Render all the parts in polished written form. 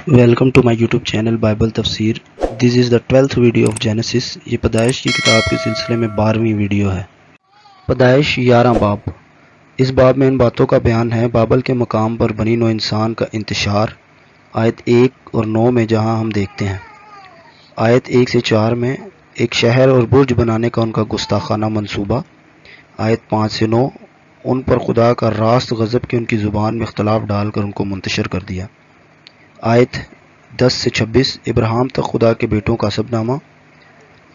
Welcome to my YouTube channel Bible तफसीर। This is the 12th video of Genesis. ये पैदाइश की किताब के सिलसिले में 12वीं वीडियो है। पैदाइश 11 बाब। इस बाब में इन बातों का बयान है बाबल के मकाम पर बनी नौ इंसान का इंतशार। आयत 1 और 9 में जहां हम देखते हैं आयत 1 से 4 में एक शहर और बुर्ज बनाने का उनका गुस्ताखाना मंसूबा। आयत 5 से 9 उन पर खुदा का रास्त गज़ब की उनकी ज़ुबान में इख्तलाफ डालकर उनको मुंतशर कर दिया। आयत 10 से 26 इब्राहिम तक खुदा के बेटों का सबनामा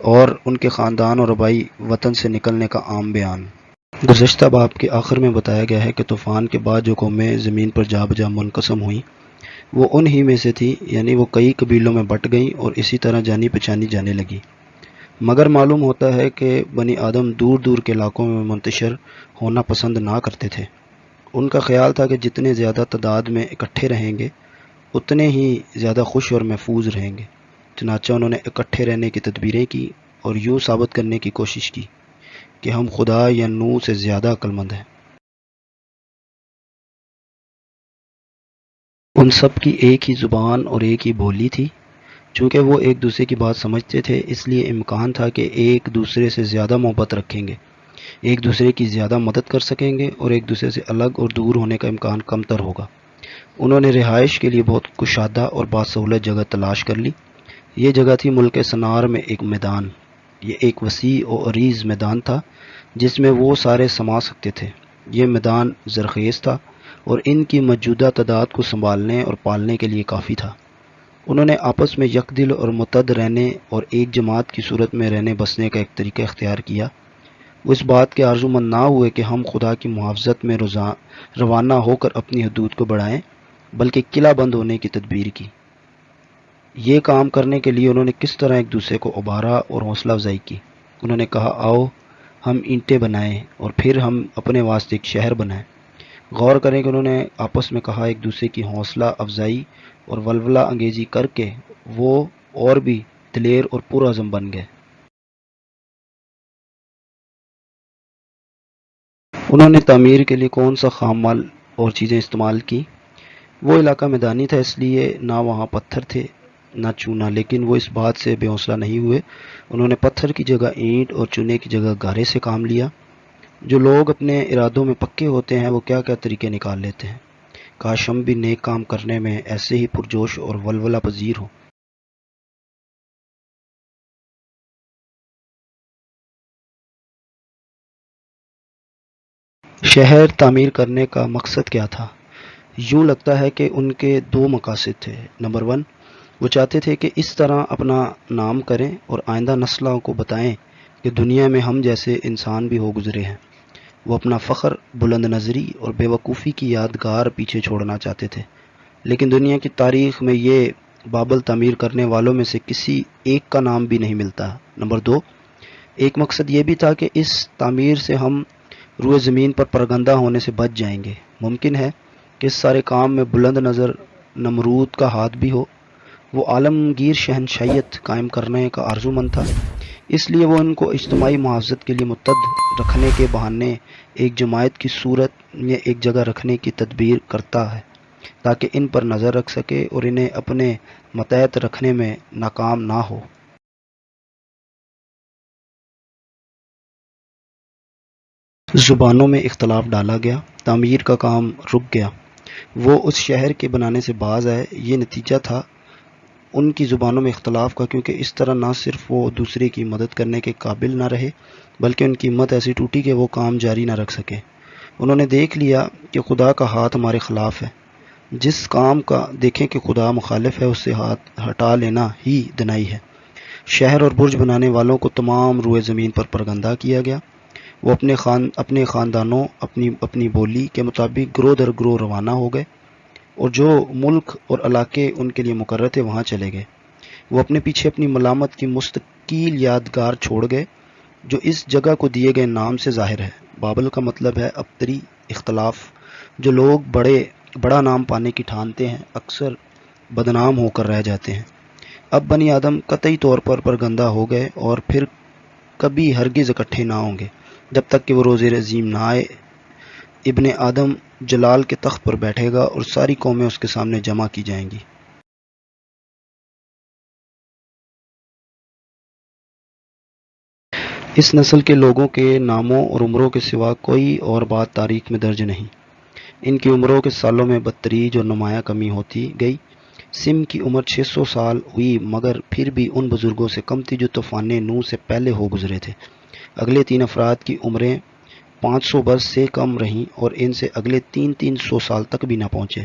और उनके ख़ानदान और आबाई वतन से निकलने का आम बयान। गुज़श्ता बाब के आखिर में बताया गया है कि तूफ़ान के बाद जो कौमें ज़मीन पर जा बजा मुनक़सम हुई वो उन ही में से थी, यानी वो कई कबीलों में बट गईं और इसी तरह जानी पहचानी जाने लगी। मगर मालूम होता है कि बनी आदम दूर दूर के इलाकों में मुंतशर होना पसंद ना करते थे। उनका ख्याल था कि जितने ज़्यादा तादाद में इकट्ठे रहेंगे उतने ही ज़्यादा खुश और महफूज रहेंगे। चनाचा उन्होंने इकट्ठे रहने की तदबीरें की और यूँ साबित करने की कोशिश की कि हम खुदा या नूह से ज़्यादा अक्लमंद हैं। उन सब की एक ही ज़ुबान और एक ही बोली थी। चूँकि वो एक दूसरे की बात समझते थे, इसलिए इम्कान था कि एक दूसरे से ज़्यादा मोहब्बत रखेंगे, एक दूसरे की ज़्यादा मदद कर सकेंगे और एक दूसरे से अलग और दूर होने का इम्कान कमतर होगा। उन्होंने रिहाइश के लिए बहुत कुशादा और बासहूलत जगह तलाश कर ली। ये जगह थी मुल्क सनार में एक मैदान। ये एक वसी और अरीज़ मैदान था जिसमें वो सारे समा सकते थे। ये मैदान ज़रख़ेज़ था और इनकी मौजूदा तादाद को संभालने और पालने के लिए काफ़ी था। उन्होंने आपस में यकदिल और मुतहद रहने और एक जमात की सूरत में रहने बसने का एक तरीका इख्तियार किया। वो इस बात के आरज़ूमंद ना हुए कि हम खुदा की मुहाफ़ज़त में रवाना होकर अपनी हदूद को बढ़ाएं, बल्कि किला बंद होने की तदबीर की। ये काम करने के लिए उन्होंने किस तरह एक दूसरे को उबारा और हौसला अफजाई की। उन्होंने कहा, आओ हम ईंटें बनाएं और फिर हम अपने वास्ते एक शहर बनाएं। गौर करें कि उन्होंने आपस में कहा, एक दूसरे की हौसला अफजाई और वलवला अंगेजी करके वो और भी दिलेर और पुरअज़म बन गए। उन्होंने तामीर के लिए कौन सा खाम माल और चीज़ें इस्तेमाल की। वो इलाका मैदानी था, इसलिए ना वहाँ पत्थर थे ना चूना, लेकिन वो इस बात से बेहौसला नहीं हुए। उन्होंने पत्थर की जगह ईंट और चूने की जगह गारे से काम लिया। जो लोग अपने इरादों में पक्के होते हैं वो क्या क्या तरीके निकाल लेते हैं। काश हम भी नेक काम करने में ऐसे ही पुरजोश और वलवला पजीर हो। शहर तामीर करने का मकसद क्या था? यूँ लगता है कि उनके दो मकासद थे। नंबर 1, वो चाहते थे कि इस तरह अपना नाम करें और आइंदा नस्लों को बताएं कि दुनिया में हम जैसे इंसान भी हो गुज़रे हैं। वो अपना फ़ख्र, बुलंद नज़री और बेवकूफ़ी की यादगार पीछे छोड़ना चाहते थे। लेकिन दुनिया की तारीख़ में ये बाबल तामीर करने वालों में से किसी एक का नाम भी नहीं मिलता। नंबर 2, एक मकसद ये भी था कि इस तामीर से हम रूए ज़मीन पर परगंदा होने से बच जाएंगे। मुमकिन है कि इस सारे काम में बुलंद नज़र नमरूद का हाथ भी हो। वो आलमगीर शहनशाहियत कायम करने का आरज़ूमंद था, इसलिए वो इनको इज्तिमाई मुहाफ़ज़त के लिए मुत्तहद रखने के बहाने एक जमायत की सूरत में एक जगह रखने की तदबीर करता है ताकि इन पर नज़र रख सके और इन्हें अपने मतहत रखने में नाकाम ना हो। ज़ुबानों में इख्तलाफ डाला गया, तामीर का काम रुक गया। वो उस शहर के बनाने से बाज आए। ये नतीजा था उनकी ज़ुबानों में इख्तलाफ का, क्योंकि इस तरह ना सिर्फ वो दूसरे की मदद करने के काबिल ना रहे बल्कि उनकी हिम्मत ऐसी टूटी कि वो काम जारी ना रख सके। उन्होंने देख लिया कि खुदा का हाथ हमारे ख़िलाफ़ है। जिस काम का देखें कि खुदा मुखालिफ है उससे हाथ हटा लेना ही दिनाई है। शहर और बुर्ज बनाने वालों को तमाम रुए ज़मीन पर परगंदा किया गया। वो अपने ख़ानदानों अपनी अपनी बोली के मुताबिक ग्रोह दर ग्रोह रवाना हो गए और जो मुल्क और इलाके उनके लिए मुकर्रर थे वहाँ चले गए। वो अपने पीछे अपनी मलामत की मुस्तकील यादगार छोड़ गए जो इस जगह को दिए गए नाम से ज़ाहिर है। बाबल का मतलब है अबतरी, इख्तलाफ। जो लोग बड़ा नाम पाने की ठानते हैं अक्सर बदनाम होकर रह जाते हैं। अब बनी आदम कतई तौर पर परगंदा हो गए और फिर कभी हरगिज़ इकट्ठे ना होंगे जब तक कि वो रोज़े रज़ीम ना आए। इब्ने आदम जलाल के तख्त पर बैठेगा और सारी कौमें उसके सामने जमा की जाएंगी। اس نسل کے لوگوں کے ناموں اور عمروں کے سوا کوئی اور بات تاریخ میں درج نہیں۔ ان کی عمروں کے سالوں میں بدتریج اور نمایاں کمی ہوتی گئی۔ سم کی عمر 600 سال ہوئی، مگر پھر بھی ان بزرگوں سے کم تھی جو طوفان نوح سے پہلے ہو گزرے تھے۔ اگلے 3 افراد کی عمریں 500 برس سے کم رہیں اور ان سے اگلے 300 سال تک بھی نہ پہنچے۔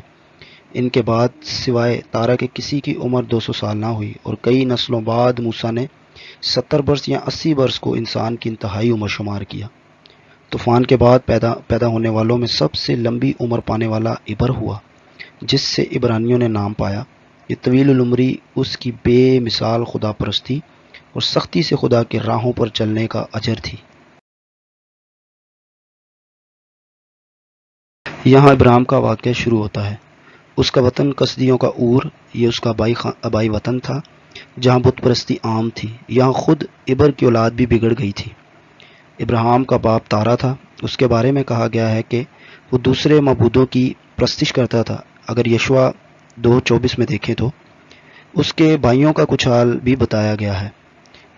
ان کے بعد سوائے تارا کے کسی کی عمر 200 سال نہ ہوئی، اور کئی نسلوں بعد موسیٰ نے 70 برس یا 80 برس کو انسان کی انتہائی عمر شمار کیا۔ طوفان کے بعد پیدا ہونے والوں میں سب سے لمبی عمر پانے والا ابر ہوا، جس سے عبرانیوں نے نام پایا۔ یہ طویل العمری اس کی بے مثال خدا پرستی اور سختی سے خدا کے راہوں پر چلنے کا اجر تھی۔ یہاں ابراہیم کا واقعہ شروع ہوتا ہے۔ اس کا وطن کسدیوں کا اور، یہ اس کا آبائی وطن تھا جہاں بت پرستی عام تھی۔ یہاں خود ابر کی اولاد بھی بگڑ گئی تھی۔ ابراہیم کا باپ تارا تھا۔ اس کے بارے میں کہا گیا ہے کہ وہ دوسرے معبودوں کی پرستش کرتا تھا۔ اگر یشوع 2:24 میں دیکھیں تو اس کے بھائیوں کا کچھ حال بھی بتایا گیا ہے۔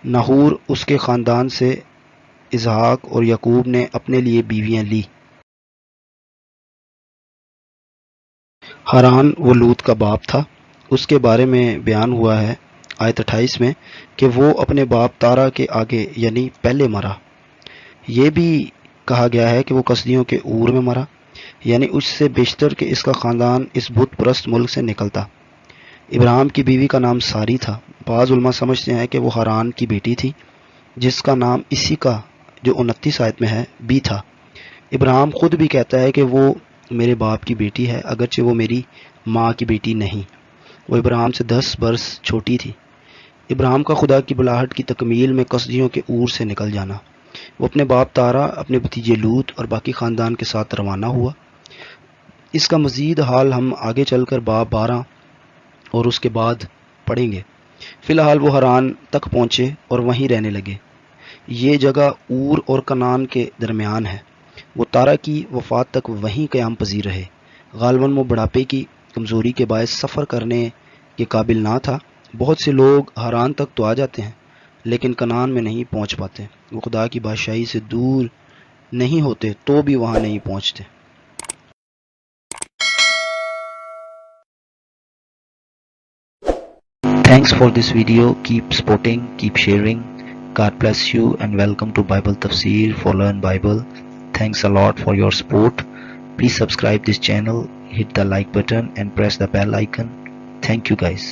ناہور اس کے خاندان سے اسحاق اور یعقوب نے اپنے لیے بیویاں لی۔ ہاران وہ لوط کا باپ تھا۔ اس کے بارے میں بیان ہوا ہے آیت 28 میں کہ وہ اپنے باپ تارا کے آگے یعنی پہلے مرا۔ یہ بھی کہا گیا ہے کہ وہ کسدیوں کے اور میں مرا، یعنی اس سے بیشتر کہ اس کا خاندان اس بت پرست ملک سے نکلتا۔ ابراہیم کی بیوی کا نام ساری تھا۔ بعض علماء سمجھتے ہیں کہ وہ ہاران کی بیٹی تھی، جس کا نام اسی کا جو 29 آیت میں ہے بھی تھا۔ ابراہیم خود بھی کہتا ہے کہ وہ میرے باپ کی بیٹی ہے، اگرچہ وہ میری ماں کی بیٹی نہیں۔ وہ ابراہیم سے 10 برس چھوٹی تھی۔ ابراہیم کا خدا کی بلاہٹ کی تکمیل میں کسدیوں کے اور سے نکل جانا۔ وہ اپنے باپ تارا، اپنے بھتیجے لوط اور باقی خاندان کے ساتھ روانہ ہوا۔ اس کا مزید حال ہم آگے چل کر باب 12 اور اس کے بعد پڑھیں گے۔ فی الحال وہ ہاران تک پہنچے اور وہیں رہنے لگے۔ یہ جگہ اور کنعان کے درمیان ہے۔ وہ تارا کی وفات تک وہیں قیام پذیر رہے۔ غالباً وہ بڑھاپے کی کمزوری کے باعث سفر کرنے کے قابل نہ تھا۔ بہت سے لوگ ہاران تک تو آ جاتے ہیں لیکن کنعان میں نہیں پہنچ پاتے۔ وہ خدا کی بادشاہی سے دور نہیں ہوتے تو بھی وہاں نہیں پہنچتے۔ Thanks for this video. Keep supporting, keep sharing. God bless you and welcome to Bible Tafsir for Learn Bible. Thanks a lot for your support. Please subscribe this channel, hit the like button and press the bell icon. Thank you guys.